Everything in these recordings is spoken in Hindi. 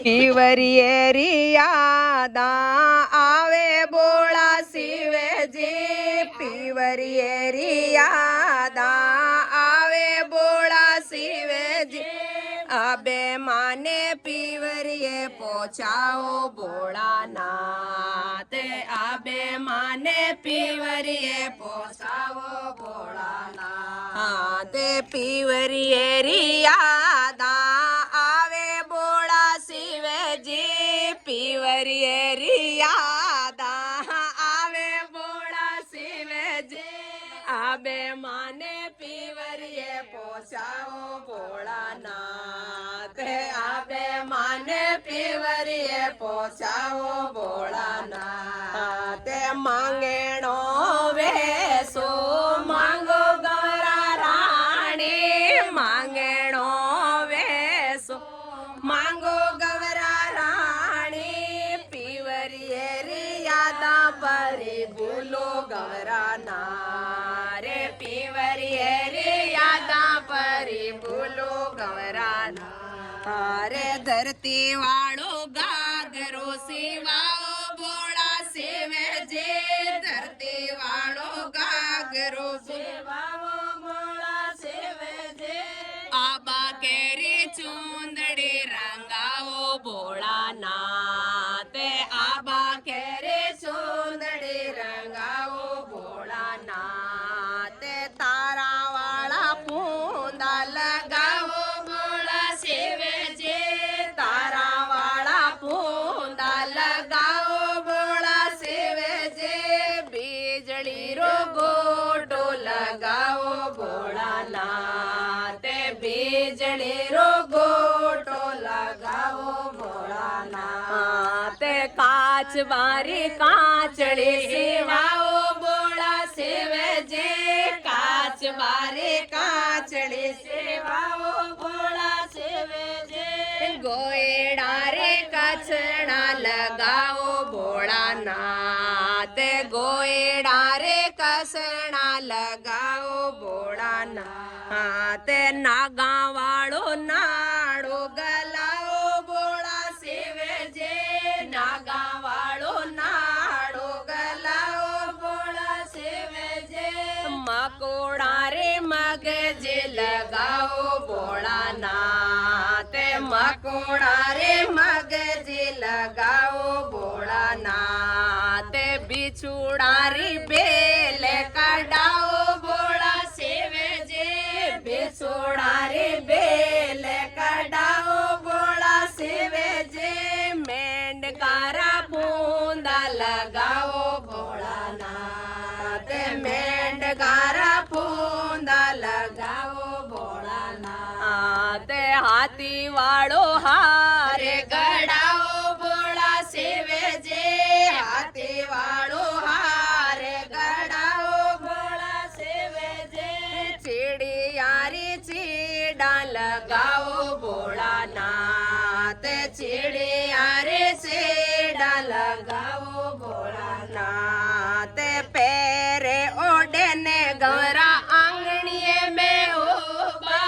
पिवरियेरी यादा आवे बोला शिवे जी, पिवरियेरी यादा आवे बोला शिवे जी। अबे माने पिवरिये पोछाओ बोला नाथ, अबे माने पिवरिये पोछाओ बोला नाथ। पिवरियेरी यादा आवे बोला शिवे जी, पिवरियेरी यादा आबे माने पीवरिए पोछाओ भोळानाथ आबे माने पीवरिए पोछाओ भोळानाथ मांगेणो वेसो मांगो गौरा राणी मांगेणो वेसो मांगो गौरा राणी पीवरिए री यादा परी भूलो गौरा ना रे पीवरिए री यादा परी भूलो गौरा ना रे धरती वाळो गागरो सिवाओ बोळा सेवे जे धरती वाळो गागरो सेवाओ बोळा सेवे जे आबा केरी चुंदड़ी रंगाओ बोळा नाथ आबा केरी चुंदड़ी रंगाओ बोळा नाथ तारा वाला पूंदा लगाओ बोळा सेवे जे तारा वाला पूंदा लगाओ बोळा सेवे जे बिजली रो गोटो लगाओ बोळा नाथ बिजली रो गोटो लगाओ बोळा नाथ काच बारी काचड़ी सेवाओ बोळा सेवे जे काच बारी काचड़ी सेवाओ बोळा सेवे जे गोएड़ा रे कचड़ा लगाओ बोळा नाथ गोएड़ा रे कसड़ा लगाओ बोळा नाथ नागा वाळो नाड़ो गलाओ बोळा सेवे जे नागा वाळो नाड़ो गलाओ बोळा सेवे जे मकोड़ा रे मगजे लगाओ बोळा नाथ मकोड़ा रे मगजे लगाओ बोळा नाथ बिछुड़ा रे बेल कडाओ बोळा सेवे जे बिछुड़ा रे बेल कडाओ बोळा सेवे जे मेंढकारा पूंदा लगाओ बोळा नाथ मेंढकारा पूंदा लगाओ बोळा नाथ हाथी वाळो हारे गडाओ बोळा सेवे जे हाथी वाळो हारे गडाओ बोळा सेवे जे चिड़ियारी चिड़ा लगाओ बोळा नाथ चिड़ियारी चिड़ा लगाओ बोळा नाथ पैरे ओढ़ने गौरा आंगणिए में ओबा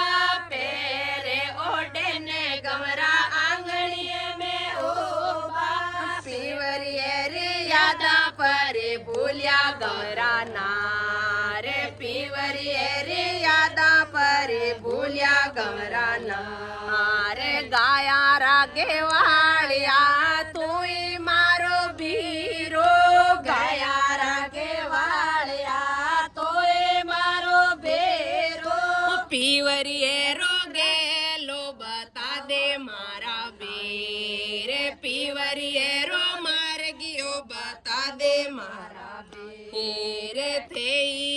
पैरे ओढ़ने गौरा आंगणिए में ओबा पीवरिए रे यादा परे भूलिया गौरा नारे पीवरिए रे यादा परे भूलिया गौरा नारे गाया रागे वालिया तूई मारो बीरो गाया रागे वालिया तोय मारो बेरो पीवरिए रोगे लो बता दे मारा बेर पीवरिए रो मार गियो बता दे मारा बेर थे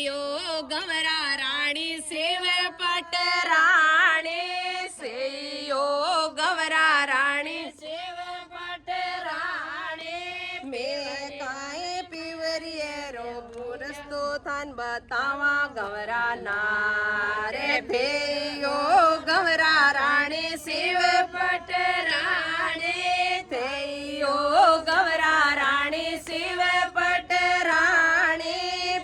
यो गवरा रानी सेवे पट रानी से यो गवरा रानी सेवे पट रानी मैं काए पीवरिए रो पुरस्तो थान बतावा गवरा नारे भेयो गवरा रानी शिव पट रानी थेयो गवरा रानी शिव पट रानी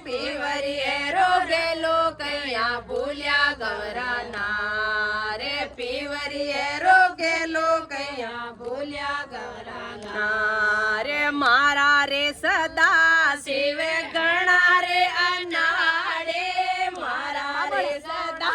पीवरिए रो गेलो कैया भूलिया गवरा नारे पीवरिए रो गेलो कैया भूलिया गवरा नारे मारा रे सदा शिव गणा रे अनाड़े मारा रे सदा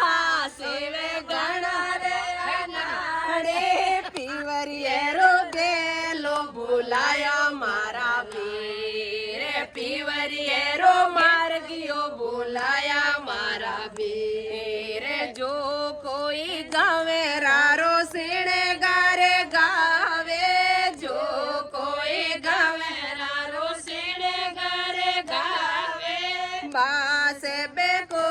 शिव गणा रे अनाड़े पीवरिए रो गेलो बुलाया मारा वीर पीवरिए रो मार गियो बुलाया मारा वीर जो कोई गावे रारो सीने गारे गावे जो कोई गावे रारो सीने गारे गावे बासे बेको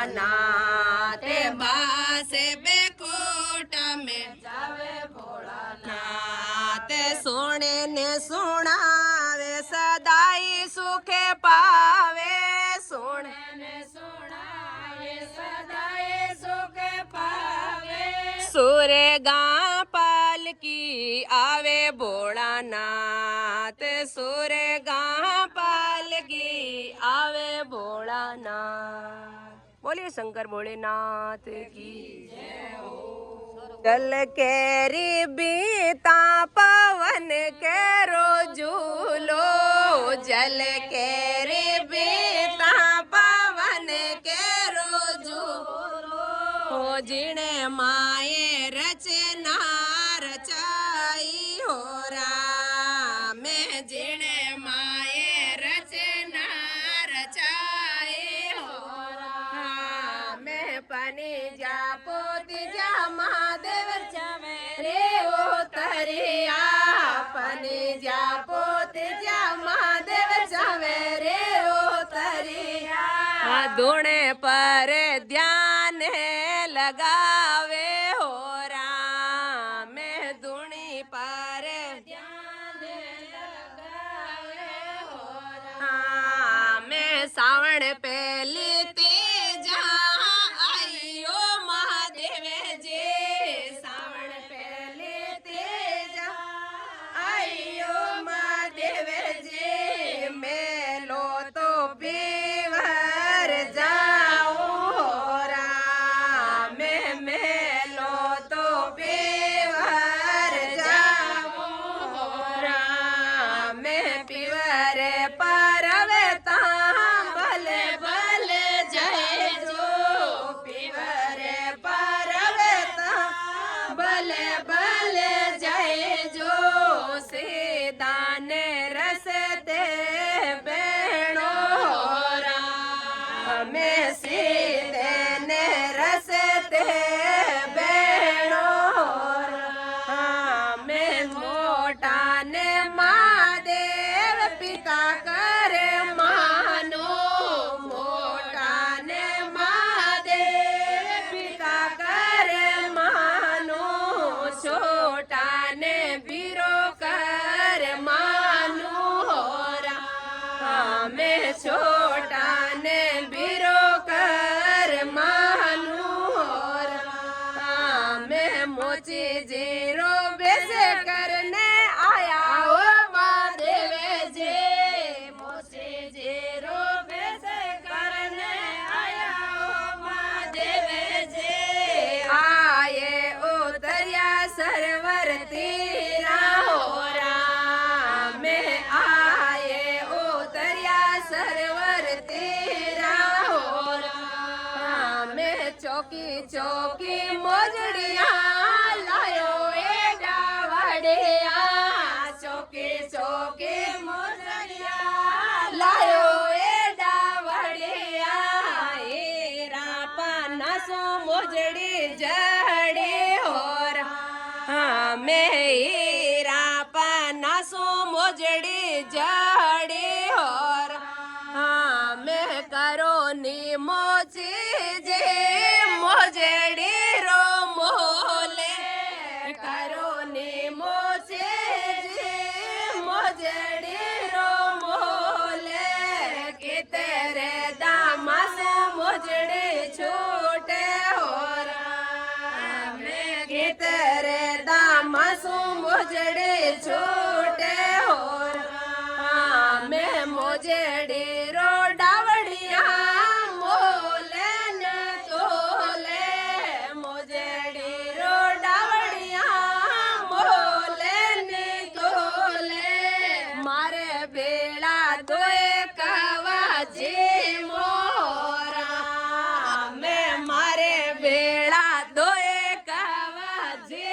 भोलानाथ बासे बेकोटा में जावे भोलानाथ सोने ने सुनावे सदाई सुखे पावे सोने ने सुनावे सदाई सुखे पावे सुरेगा पालकी आवे भोलानाथ सुरेगा पालकी आवे भोलानाथ बोलिए शंकर भोलेनाथ की जल केरी बीता पवन केरो झूलो जल केरी बीता पवन केरो झूलो हो जिणे माए रचना रचाई हो राम जिणे माए रचना रचाई हो राम पनी जा पोत जा महादेव जावे रे ओ तरिया पनी जा पोत जा महादेव जावे रे ओ तरिया धुणे पर ध्यान लगावे हो राम धुनी पर ध्यान लगावे हो राम सावण पहली तेजा आइयो महादेव जी सावण पहली तेजा आइयो महादेव जी मेलो तो पीवर जाओ राम मेलो तो पीवर जाओ राम पीवर परवता भले भले जय जो पीवर परवता भले भले जय जो सीदान रसते बेणो राम सीधे ने रसते बेणो राम मोटा ने महादेव पिता करे मानो मोटा ने महादेव पिता करे मानो छोटा ने बीरो कर मानो राम छोटा ने बीरो कर मानो राम मोची जीरो बेसे करने आया हो महादेव जी मोची जीरो बेसे करने आया हो महादेव जी आए उतरिया सरवर तीरा हो राम आए उतरिया सरवर तीरा हो राम चौकी चौकी मोजड़िया लायो एडा वड़िया चौकी चौकी मोजड़िया लायो एडा वड़िया हीरा पाना सो मोजड़ी जड़ी हो राम हीरा पाना सो मोजड़ी जड़ी हो राम करो नी मोची जे मोजड़ी रो मोले करो नी मोची जे मोजड़ी रो मोले कि तेरे दामा से मोजड़ी छूटे हो राम कि तेरे दामा से मोजड़ी छूटे हो राम मोजड़ी रो डावड़िया मोले न तोले मोजड़ी रो डावड़िया मोले न तोले मारे बेड़ा दोए कवा जी मोरा में मारे बेड़ा दोए कवा जी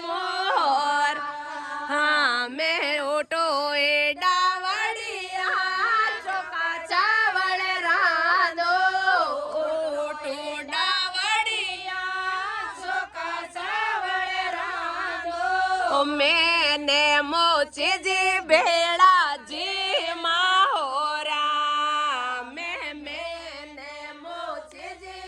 मोर हाँ मैं ओटो एडा वड़िया चोका चावल राधो ओटो डावड़िया चोका चावल राधो मैंने मोचे जी बेड़ा जी माहोरा मैंने मोचे जी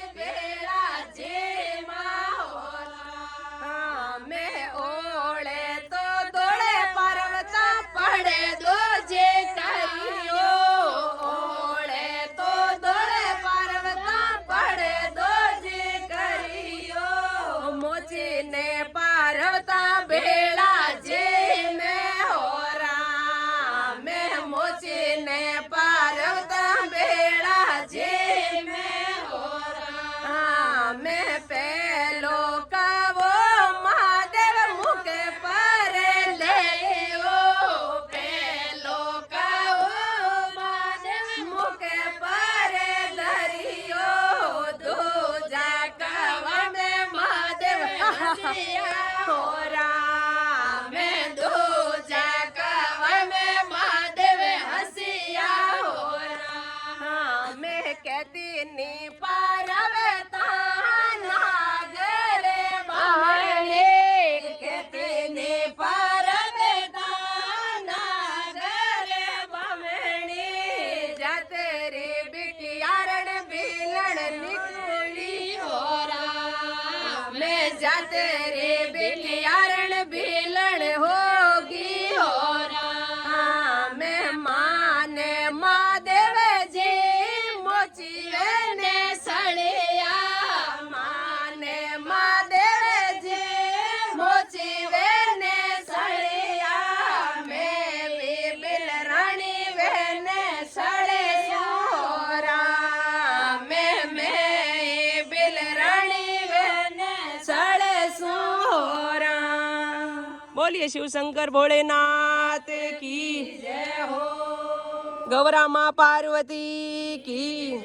बोलिए शिव शंकर भोलेनाथ की, गौरा माँ पार्वती की।